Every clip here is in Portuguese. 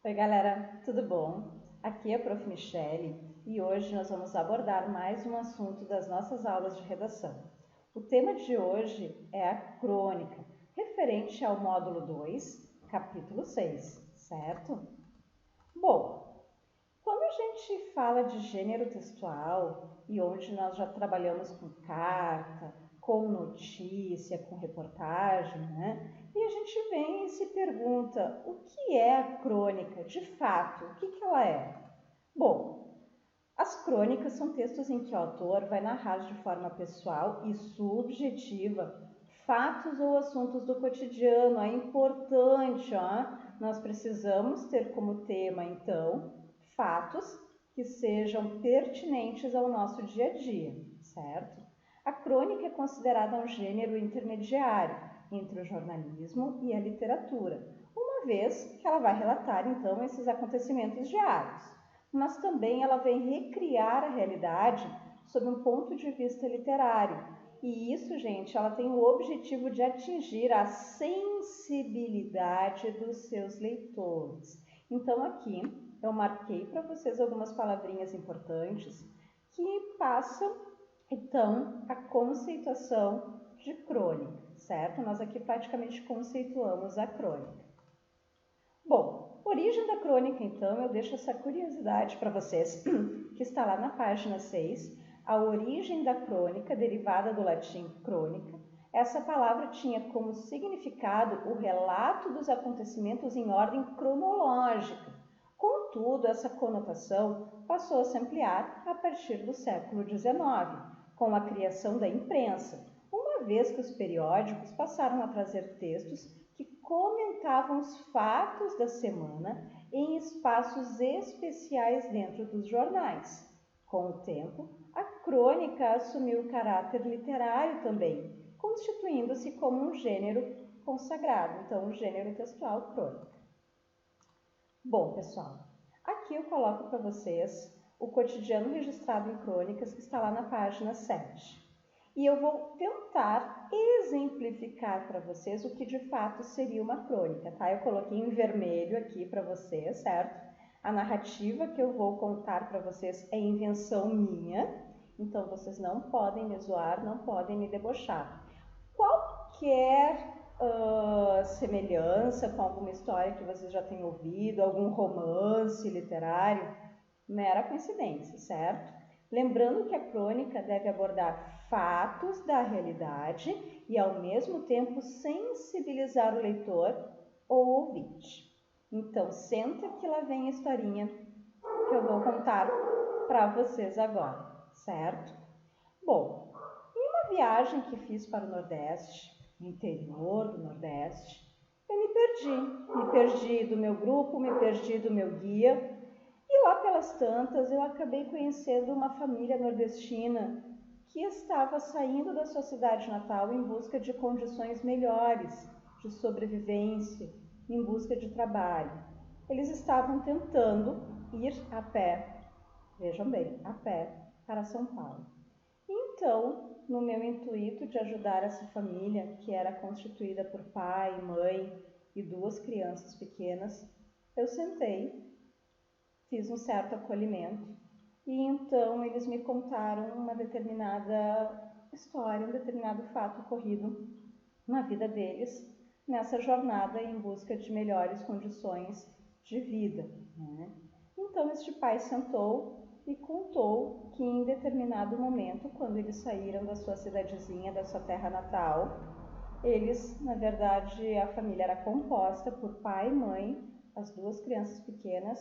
Oi, galera, tudo bom? Aqui é a Prof. Michele e hoje nós vamos abordar mais um assunto das nossas aulas de redação. O tema de hoje é a crônica, referente ao módulo 2, capítulo 6, certo? Bom, quando a gente fala de gênero textual e onde nós já trabalhamos com carta, com notícia, com reportagem, né? E a gente vem e se pergunta o que é a crônica, de fato, o que ela é? Bom, as crônicas são textos em que o autor vai narrar de forma pessoal e subjetiva fatos ou assuntos do cotidiano. É importante, nós precisamos ter como tema, então, fatos que sejam pertinentes ao nosso dia a dia, certo? A crônica é considerada um gênero intermediário entre o jornalismo e a literatura, uma vez que ela vai relatar, então, esses acontecimentos diários. Mas também ela vem recriar a realidade sob um ponto de vista literário. E isso, gente, ela tem o objetivo de atingir a sensibilidade dos seus leitores. Então, aqui eu marquei para vocês algumas palavrinhas importantes que passam, então, a conceituação de crônica, certo? Nós aqui praticamente conceituamos a crônica. Bom, origem da crônica, então, eu deixo essa curiosidade para vocês, que está lá na página 6, a origem da crônica, derivada do latim crônica. Essa palavra tinha como significado o relato dos acontecimentos em ordem cronológica. Contudo, essa conotação passou a se ampliar a partir do século XIX, com a criação da imprensa, uma vez que os periódicos passaram a trazer textos que comentavam os fatos da semana em espaços especiais dentro dos jornais. Com o tempo, a crônica assumiu caráter literário também, constituindo-se como um gênero consagrado, então um gênero textual crônica. Bom, pessoal, aqui eu coloco para vocês o cotidiano registrado em crônicas que está lá na página 7. E eu vou tentar exemplificar para vocês o que de fato seria uma crônica, tá? Eu coloquei em vermelho aqui para vocês, certo? A narrativa que eu vou contar para vocês é invenção minha, então vocês não podem me zoar, não podem me debochar. Qualquer semelhança com alguma história que vocês já tenham ouvido, algum romance literário, mera coincidência, certo? Lembrando que a crônica deve abordar fatos da realidade e, ao mesmo tempo, sensibilizar o leitor ou ouvinte. Então, senta que lá vem a historinha que eu vou contar para vocês agora, certo? Bom, em uma viagem que fiz para o Nordeste, no interior do Nordeste, eu me perdi do meu grupo, me perdi do meu guia. E lá pelas tantas eu acabei conhecendo uma família nordestina que estava saindo da sua cidade natal em busca de condições melhores de sobrevivência, em busca de trabalho. Eles estavam tentando ir a pé, vejam bem, a pé para São Paulo. Então, no meu intuito de ajudar essa família, que era constituída por pai, mãe e duas crianças pequenas, eu sentei, fiz um certo acolhimento e então eles me contaram uma determinada história, um determinado fato ocorrido na vida deles nessa jornada em busca de melhores condições de vida, né? Então este pai sentou e contou que em determinado momento, quando eles saíram da sua cidadezinha, da sua terra natal, eles, na verdade, a família era composta por pai, mãe, as duas crianças pequenas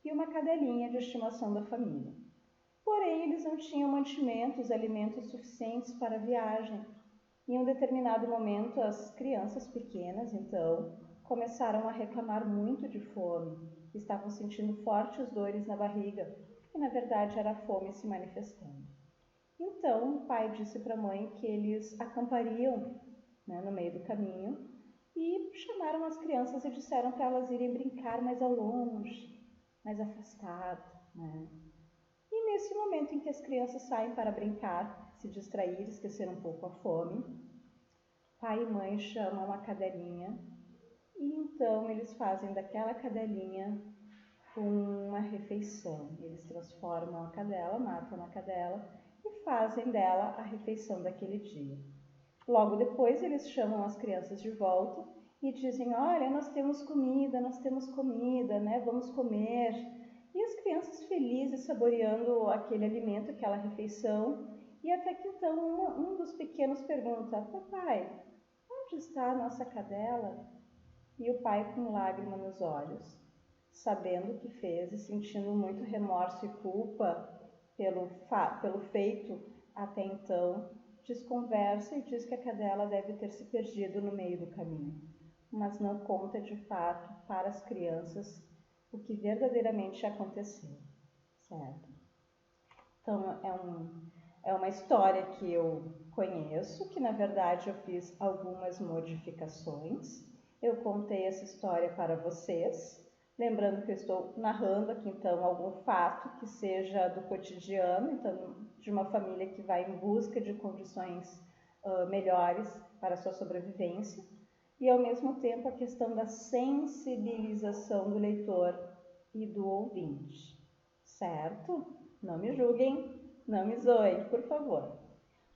e uma cadelinha de estimação da família. Porém, eles não tinham mantimentos, alimentos suficientes para a viagem. Em um determinado momento, as crianças pequenas, então, começaram a reclamar muito de fome. Estavam sentindo fortes dores na barriga, que na verdade era a fome se manifestando. Então, o pai disse para a mãe que eles acampariam, né, no meio do caminho e chamaram as crianças e disseram para elas irem brincar mais ao longe, mais afastado, né? E nesse momento em que as crianças saem para brincar, se distrair, esquecer um pouco a fome, pai e mãe chamam a cadelinha e então eles fazem daquela cadelinha uma refeição. Eles transformam a cadela, matam a cadela e fazem dela a refeição daquele dia. Logo depois eles chamam as crianças de volta e dizem: olha, nós temos comida, né? Vamos comer. E as crianças felizes saboreando aquele alimento, aquela refeição. E até que então um dos pequenos pergunta: papai, onde está a nossa cadela? E o pai, com lágrima nos olhos, sabendo o que fez e sentindo muito remorso e culpa pelo feito até então, desconversa e diz que a cadela deve ter se perdido no meio do caminho, mas não conta de fato para as crianças o que verdadeiramente aconteceu, certo? Então é uma história que eu conheço, que na verdade eu fiz algumas modificações. Eu contei essa história para vocês, lembrando que eu estou narrando aqui então algum fato que seja do cotidiano, então de uma família que vai em busca de condições melhores para a sua sobrevivência, e ao mesmo tempo a questão da sensibilização do leitor e do ouvinte, certo? Não me julguem, não me zoem, por favor.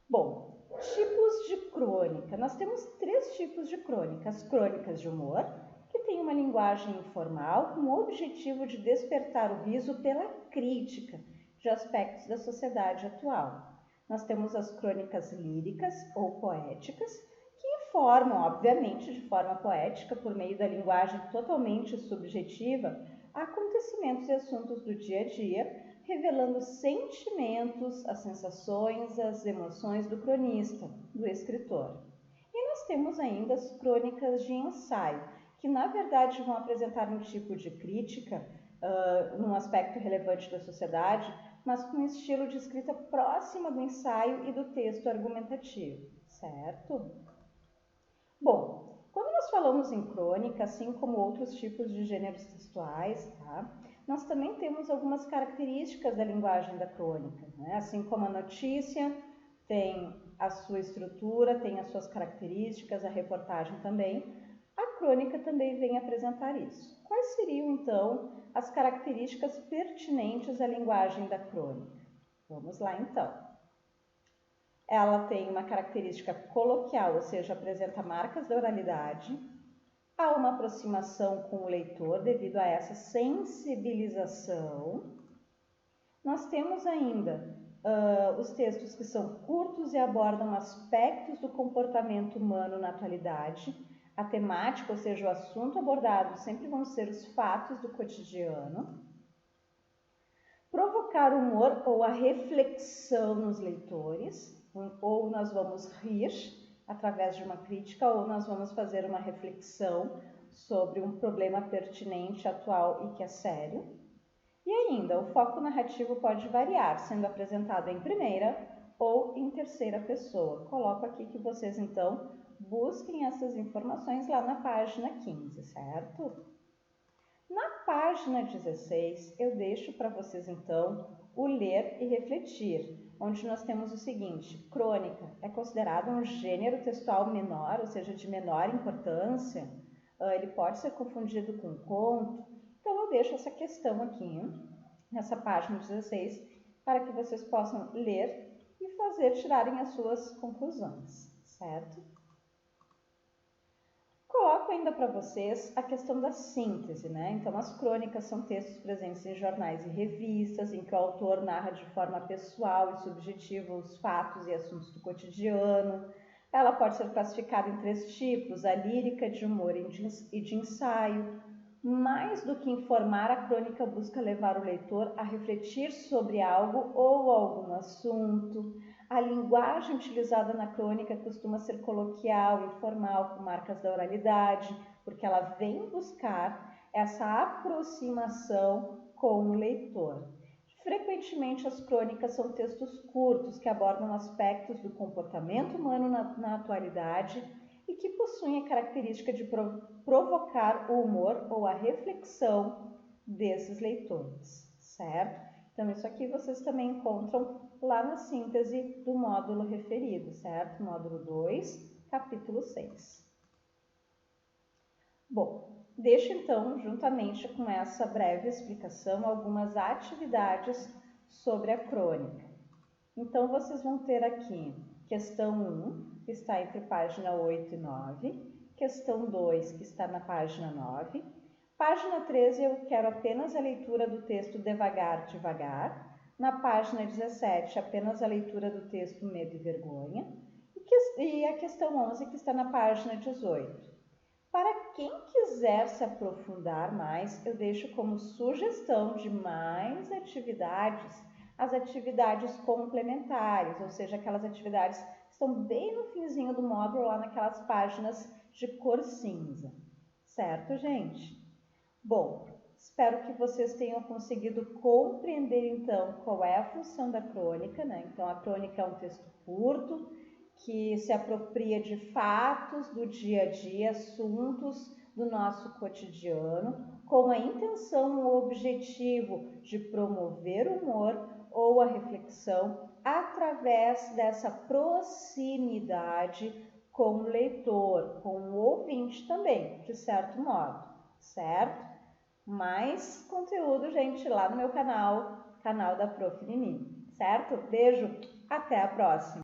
Bom, tipos de crônica. Nós temos 3 tipos de crônica. As crônicas de humor, que têm uma linguagem informal com o objetivo de despertar o riso pela crítica de aspectos da sociedade atual. Nós temos as crônicas líricas ou poéticas, que informam, obviamente, de forma poética, por meio da linguagem totalmente subjetiva, acontecimentos e assuntos do dia a dia, revelando sentimentos, as sensações, as emoções do cronista, do escritor. E nós temos ainda as crônicas de ensaio, que na verdade vão apresentar um tipo de crítica num aspecto relevante da sociedade, mas com um estilo de escrita próxima do ensaio e do texto argumentativo, certo? Bom, quando nós falamos em crônica, assim como outros tipos de gêneros textuais, tá? Nós também temos algumas características da linguagem da crônica, né? Assim como a notícia tem a sua estrutura, tem as suas características, a reportagem também, a crônica também vem apresentar isso. Quais seriam, então, as características pertinentes à linguagem da crônica? Vamos lá, então. Ela tem uma característica coloquial, ou seja, apresenta marcas da oralidade. Há uma aproximação com o leitor devido a essa sensibilização. Nós temos ainda os textos que são curtos e abordam aspectos do comportamento humano na atualidade. A temática, ou seja, o assunto abordado, sempre vão ser os fatos do cotidiano. Provocar humor ou a reflexão nos leitores, ou nós vamos rir através de uma crítica, ou nós vamos fazer uma reflexão sobre um problema pertinente, atual e que é sério. E ainda, o foco narrativo pode variar, sendo apresentado em primeira ou em terceira pessoa. Coloco aqui que vocês, então, busquem essas informações lá na página 15, certo? Na página 16, eu deixo para vocês, então, o ler e refletir, onde nós temos o seguinte: crônica é considerado um gênero textual menor, ou seja, de menor importância. Ele pode ser confundido com conto. Então, eu deixo essa questão aqui, nessa página 16, para que vocês possam ler e tirarem as suas conclusões, certo? Coloco ainda para vocês a questão da síntese, né? Então, as crônicas são textos presentes em jornais e revistas, em que o autor narra de forma pessoal e subjetiva os fatos e assuntos do cotidiano. Ela pode ser classificada em 3 tipos: a lírica, de humor e de ensaio. Mais do que informar, a crônica busca levar o leitor a refletir sobre algo ou algum assunto. A linguagem utilizada na crônica costuma ser coloquial, informal, com marcas da oralidade, porque ela vem buscar essa aproximação com o leitor. Frequentemente, as crônicas são textos curtos que abordam aspectos do comportamento humano na atualidade e que possuem a característica de provocar o humor ou a reflexão desses leitores, certo? Então, isso aqui vocês também encontram lá na síntese do módulo referido, certo? Módulo 2, capítulo 6. Bom, Deixo então, juntamente com essa breve explicação, algumas atividades sobre a crônica. Então, vocês vão ter aqui questão 1, que está entre página 8 e 9, questão 2, que está na página 9, página 13 eu quero apenas a leitura do texto devagar, devagar, na página 17 apenas a leitura do texto Medo e Vergonha, e a questão 11, que está na página 18. Para quem quiser se aprofundar mais, eu deixo como sugestão de mais atividades, as atividades complementares, ou seja, aquelas atividades que estão bem no finzinho do módulo, lá naquelas páginas de cor cinza. Certo, gente? Bom, espero que vocês tenham conseguido compreender, então, qual é a função da crônica, né? Então, a crônica é um texto curto, que se apropria de fatos do dia a dia, assuntos do nosso cotidiano, com a intenção ou objetivo de promover o humor ou a reflexão através dessa proximidade com o leitor, com o ouvinte também, de certo modo, certo? Mais conteúdo, gente, lá no meu canal da Prof. Nini, certo? Beijo, até a próxima!